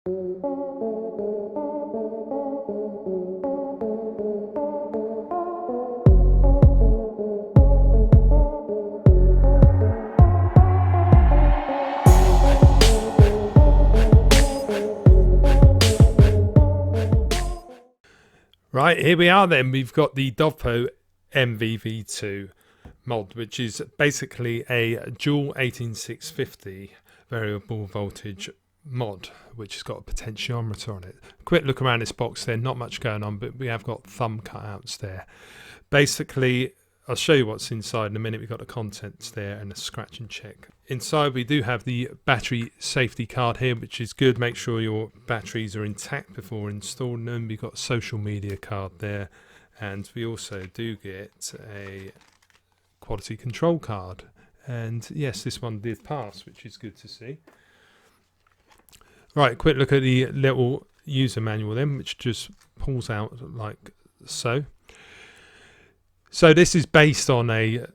Right, here we are then. We've got the Dovpo MVV2 mod, which is basically a dual 18650 variable voltage mod, which has got a potentiometer on it. Quick look around this box there, not much going on, but we have got thumb cutouts there. Basically, I'll show you what's inside in a minute. We've got the contents there and a scratch and check. Inside we do have the battery safety card here, which is good. Make sure your batteries are intact before installing them. We've got a social media card there, and we also do get a quality control card. And yes, this one did pass, which is good to see. Right, quick look at the little user manual then, which just pulls out like so. So this is based on a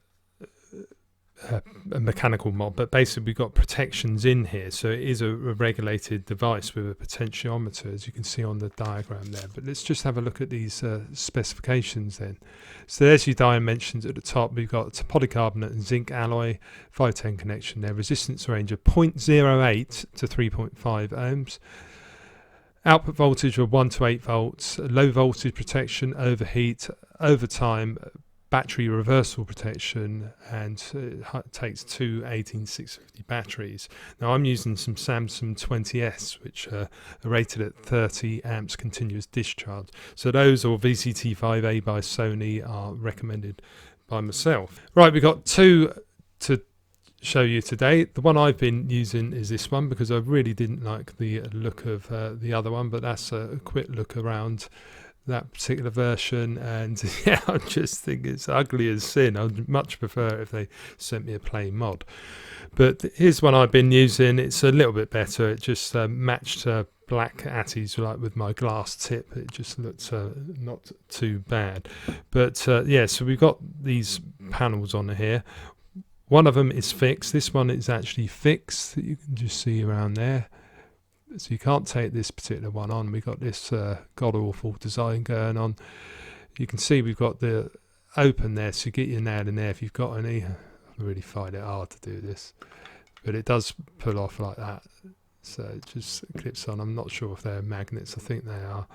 mechanical mod, but basically we've got protections in here. So it is a regulated device with a potentiometer, as you can see on the diagram there. But let's just have a look at these specifications then. So there's your dimensions at the top. We've got polycarbonate and zinc alloy, 510 connection there, resistance range of 0.08 to 3.5 ohms. Output voltage of 1 to 8 volts, low voltage protection, overheat, overtime, battery reversal protection, and it takes two 18650 batteries. Now I'm using some Samsung 20S, which are rated at 30 amps continuous discharge. So those, or VCT5A by Sony, are recommended by myself. Right, we've got two to show you today. The one I've been using is this one because I really didn't like the look of the other one, but that's a quick look around that particular version, and yeah, I just think it's ugly as sin. I'd much prefer if they sent me a plain mod, but here's one I've been using. It's a little bit better. It just matched black Atties like with my glass tip. It just looked not too bad, but yeah, so we've got these panels on here. One of them is fixed. This one is actually fixed. You can just see around there. So you can't take this particular one on. We've got this god-awful design going on. You can see we've got the open there, so you get your nail in there if you've got any. I really find it hard to do this, but it does pull off like that. So it just clips on. I'm not sure if they're magnets. I think they are.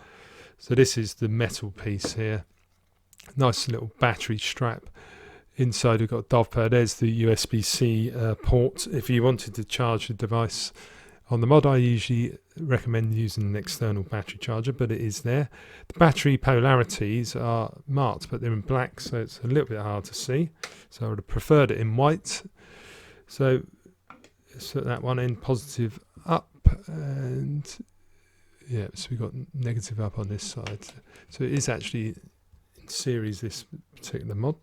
So this is the metal piece here. Nice little battery strap. Inside we've got Dovpo. There's the USB-C port if you wanted to charge the device. On the mod I usually recommend using an external battery charger, but it is there. The battery polarities are marked, but they're in black, so it's a little bit hard to see. So I would have preferred it in white. So let's put that one in, positive up, and yeah, so we've got negative up on this side. So it is actually in series, this particular mod.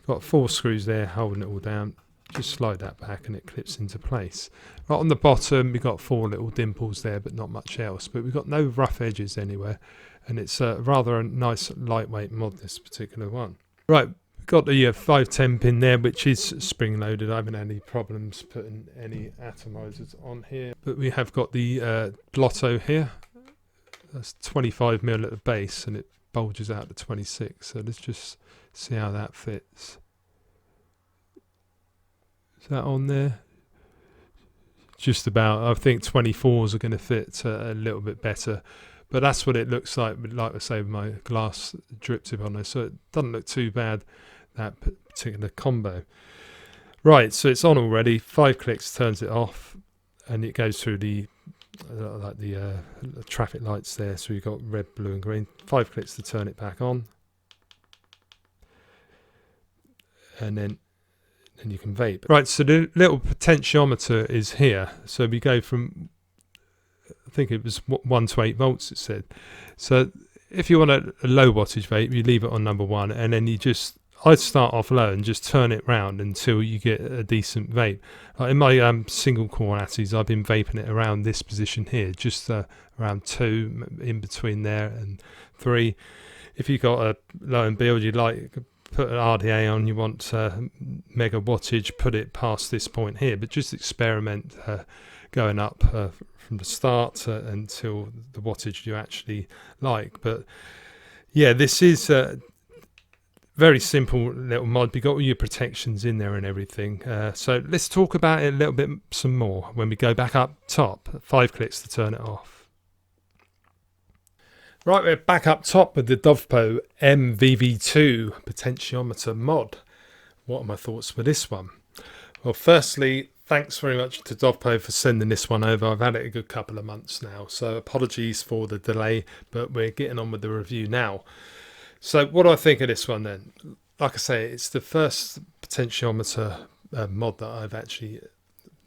Got 4 screws there holding it all down. Just slide that back and it clips into place. Right on the bottom we've got 4 little dimples there, but not much else. But we've got no rough edges anywhere, and it's rather a nice lightweight mod, this particular one. Right, we've got the 510 pin there, which is spring loaded. I haven't had any problems putting any atomizers on here. But we have got the blotto here. That's 25mm at the base, and it bulges out to 26. So let's just see how that fits. Is that on there? Just about. I think 24s are going to fit a little bit better, but that's what it looks like I say, with my glass drip tip on there. So it doesn't look too bad, that particular combo. Right, so it's on already. 5 clicks turns it off, and it goes through the traffic lights there. So you've got red, blue and green. 5 clicks to turn it back on, and then you can vape. Right, so the little potentiometer is here. So we go from, I think it was 1 to 8 volts it said. So if you want a low wattage vape, you leave it on number 1, and then I'd start off low and just turn it round until you get a decent vape. In my single core Atties, I've been vaping it around this position here, just around 2, in between there and 3. If you've got a low and build, you like put an RDA on, you want mega wattage, put it past this point here, but just experiment going up from the start until the wattage you actually like. But yeah, this is very simple little mod. You got all your protections in there and everything. So let's talk about it a little bit some more when we go back up top. 5 clicks to turn it off. Right, we're back up top with the Dovpo MVV2 potentiometer mod. What are my thoughts for this one? Well, firstly, thanks very much to Dovpo for sending this one over. I've had it a good couple of months now, so apologies for the delay, but we're getting on with the review now. So what do I think of this one then? Like I say, it's the first potentiometer mod that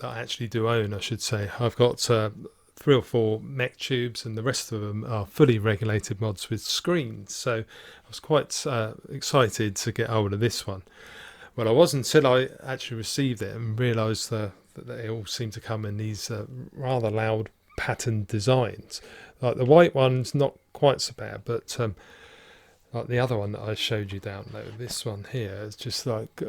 I actually do own, I should say. I've got 3 or 4 mech tubes, and the rest of them are fully regulated mods with screens. So I was quite excited to get hold of this one. Well, I was until I actually received it and realised that they all seem to come in these rather loud patterned designs. Like the white one's not quite so bad, but like the other one that I showed you down there, this one here is just like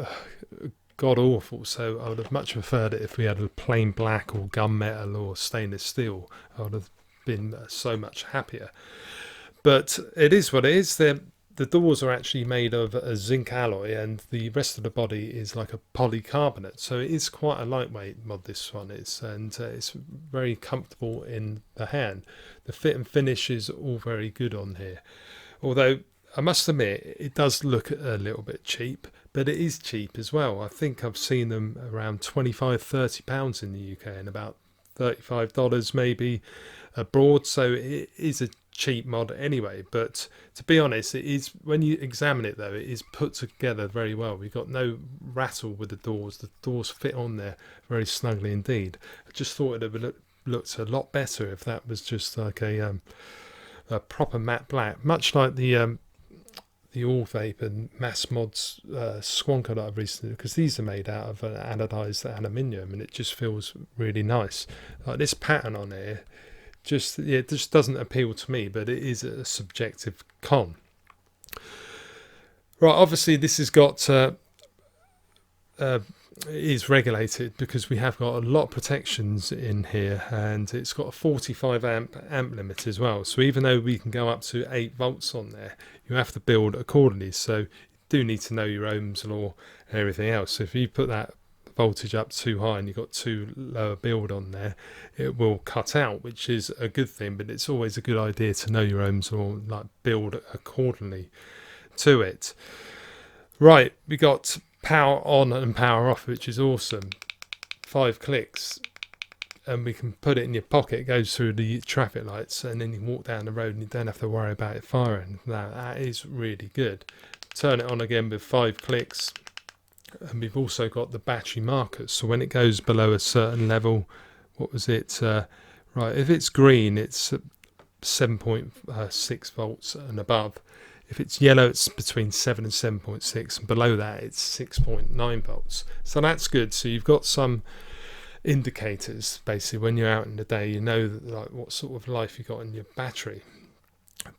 god awful. So I would have much preferred it if we had a plain black or gunmetal or stainless steel. I would have been so much happier. But it is what it is. The doors are actually made of a zinc alloy, and the rest of the body is like a polycarbonate. So it is quite a lightweight mod, this one is, and it's very comfortable in the hand. The fit and finish is all very good on here. Although I must admit, it does look a little bit cheap, but it is cheap as well. I think I've seen them around £25–30 in the UK and about $35 maybe abroad. So it is a cheap mod anyway. But to be honest, it is, when you examine it though, it is put together very well. We've got no rattle with the doors. The doors fit on there very snugly indeed. I just thought it would have looked a lot better if that was just like a proper matte black, much like the All Vape and Mass Mods Squonker that I've recently, because these are made out of anodized aluminium, and it just feels really nice. Like this pattern on here, it just doesn't appeal to me, but it is a subjective con. Right, obviously this has got is regulated because we have got a lot of protections in here, and it's got a 45 amp limit as well. So even though we can go up to 8 volts on there, you have to build accordingly. So you do need to know your ohms law and everything else. So if you put that voltage up too high and you've got too low a build on there, it will cut out, which is a good thing, but it's always a good idea to know your ohms law, like build accordingly to it. Right, we got power on and power off, which is awesome. 5 clicks and we can put it in your pocket. It goes through the traffic lights, and then you can walk down the road and you don't have to worry about it firing. Now that is really good. Turn it on again with 5 clicks, and we've also got the battery markers. So when it goes below a certain level, what was it? Right, if it's green, it's 7.6 volts and above. If it's yellow, it's between 7 and 7.6, and below that it's 6.9 volts. So that's good. So you've got some indicators basically when you're out in the day. You know like what sort of life you got in your battery.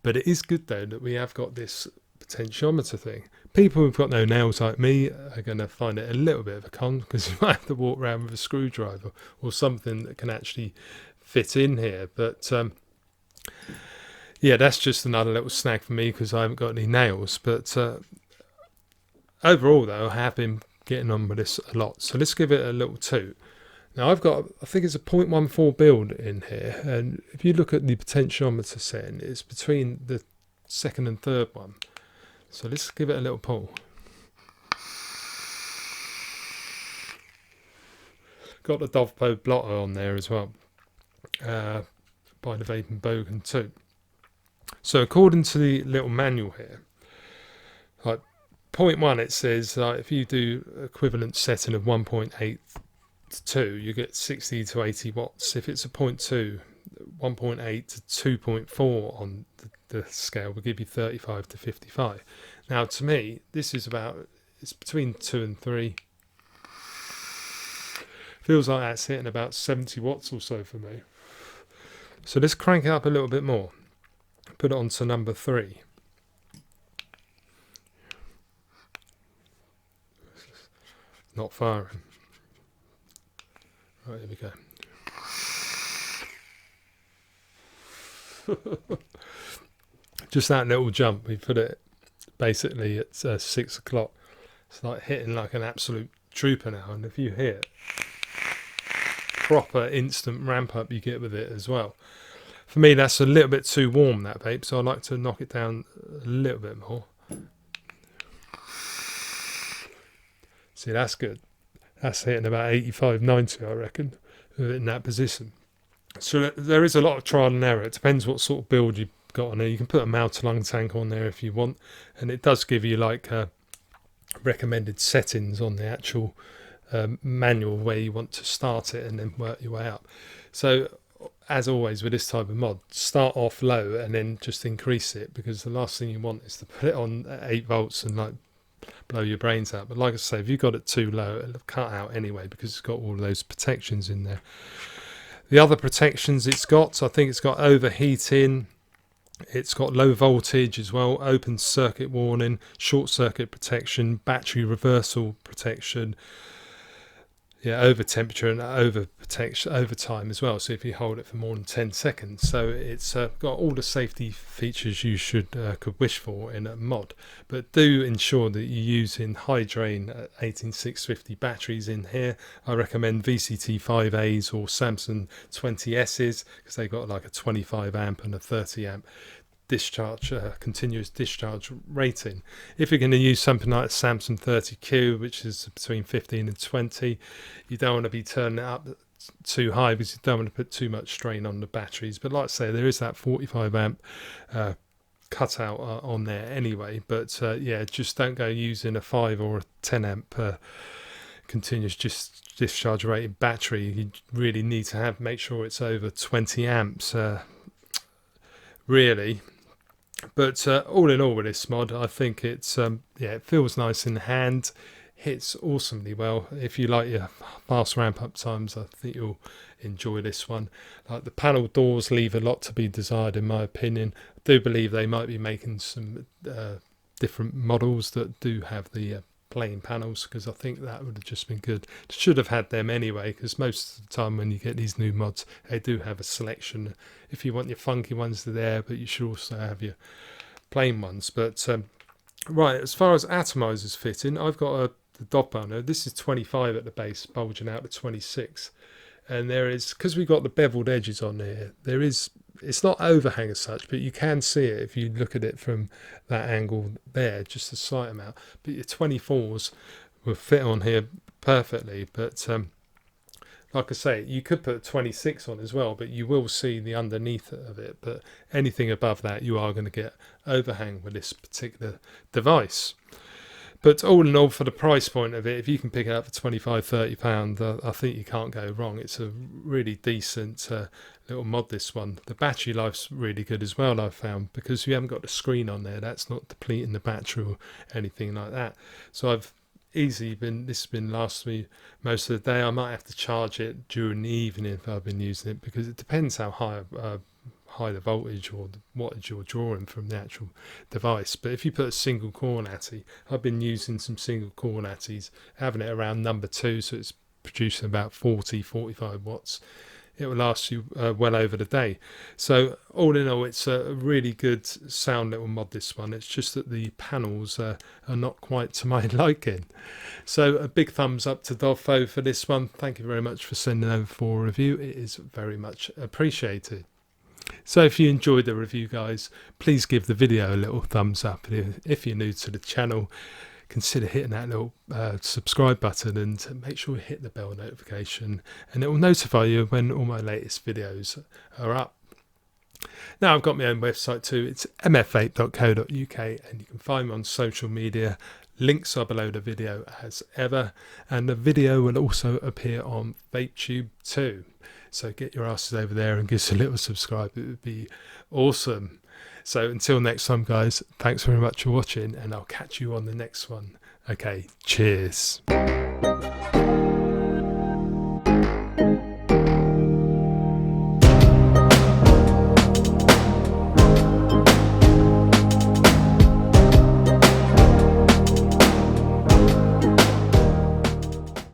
But it is good though that we have got this potentiometer thing. People who've got no nails like me are going to find it a little bit of a con, because you might have to walk around with a screwdriver or something that can actually fit in here. But yeah, that's just another little snag for me because I haven't got any nails. But overall, though, I have been getting on with this a lot. So let's give it a little toot. Now, I've got, I think it's a 0.14 build in here. And if you look at the potentiometer setting, it's between the second and third one. So let's give it a little pull. Got the Dovpo blotter on there as well, by the Vaping Bogan too. So according to the little manual here, like 0.1, it says if you do equivalent setting of 1.8 to 2, you get 60 to 80 watts. If it's a 0.2, 1.8 to 2.4 on the scale will give you 35 to 55. Now to me, this is it's between 2 and 3. Feels like that's hitting about 70 watts or so for me. So let's crank it up a little bit more. Put it on to number 3. Not firing. Right, here we go. Just that little jump, we put it basically at 6 o'clock. It's like hitting like an absolute trooper now, and if you hit proper instant ramp up you get with it as well. For me, that's a little bit too warm, that vape, so I like to knock it down a little bit more. See, that's good. That's hitting about 85, 90, I reckon, in that position. So there is a lot of trial and error. It depends what sort of build you've got on there. You can put a mount-along tank on there if you want, and it does give you like recommended settings on the actual manual where you want to start it and then work your way up. So as always with this type of mod, start off low and then just increase it, because the last thing you want is to put it on at 8 volts and like blow your brains out. But like I say, if you got it too low, it'll cut out anyway, because it's got all of those protections in there. The other protections it's got, I think it's got overheating, it's got low voltage as well, open circuit warning, short circuit protection, battery reversal protection, over temperature and over protection over time as well, so if you hold it for more than 10 seconds. So it's got all the safety features you could wish for in a mod. But do ensure that you're using high drain 18650 batteries in here. I recommend VCT 5As or Samsung 20Ss, because they've got like a 25 amp and a 30 amp discharge, continuous discharge rating. If you're going to use something like a Samsung 30Q, which is between 15 and 20, you don't want to be turning it up too high, because you don't want to put too much strain on the batteries. But like I say, there is that 45 amp cutout on there anyway. But just don't go using a 5 or a 10 amp continuous discharge rated battery. You really need to make sure it's over 20 amps really. But all in all with this mod, I think it's it feels nice in the hand, hits awesomely well. If you like your fast ramp up times, I think you'll enjoy this one. Like the panel doors leave a lot to be desired in my opinion. I do believe they might be making some different models that do have the plain panels, because I think that would have just been good. Should have had them anyway, because most of the time when you get these new mods, they do have a selection. If you want your funky ones, they're there, but you should also have your plain ones. But right, as far as atomizers fitting, I've got the Dovpo now. This is 25 at the base, bulging out to 26, and there is, because we've got the beveled edges on here, there is, it's not overhang as such, but you can see it if you look at it from that angle there, just a slight amount. But your 24s will fit on here perfectly. But like I say, you could put 26 on as well, but you will see the underneath of it. But anything above that, you are going to get overhang with this particular device. But all in all, for the price point of it, if you can pick it up for £25–30, I think you can't go wrong. It's a really decent little mod, this one. The battery life's really good as well, I've found, because you haven't got the screen on there. That's not depleting the battery or anything like that. So I've easily this has been lasting me most of the day. I might have to charge it during the evening if I've been using it, because it depends how high the voltage or the wattage you're drawing from the actual device. But if you put a single core natty, I've been using some single core natties, having it around number 2, so it's producing about 40–45 watts. It will last you well over the day. So all in all, it's a really good sound little mod, this one. It's just that the panels are not quite to my liking. So a big thumbs up to Dovpo for this one. Thank you very much for sending over for a review. It is very much appreciated. So if you enjoyed the review, guys, please give the video a little thumbs up. If you're new to the channel, consider hitting that little subscribe button, and make sure you hit the bell notification, and it will notify you when all my latest videos are up. Now I've got my own website too. It's mfvape.co.uk, and you can find me on social media. Links are below the video as ever, and the video will also appear on VapeTube too. So get your asses over there and give us a little subscribe. It would be awesome. So until next time, guys, thanks very much for watching, and I'll catch you on the next one. Okay, cheers.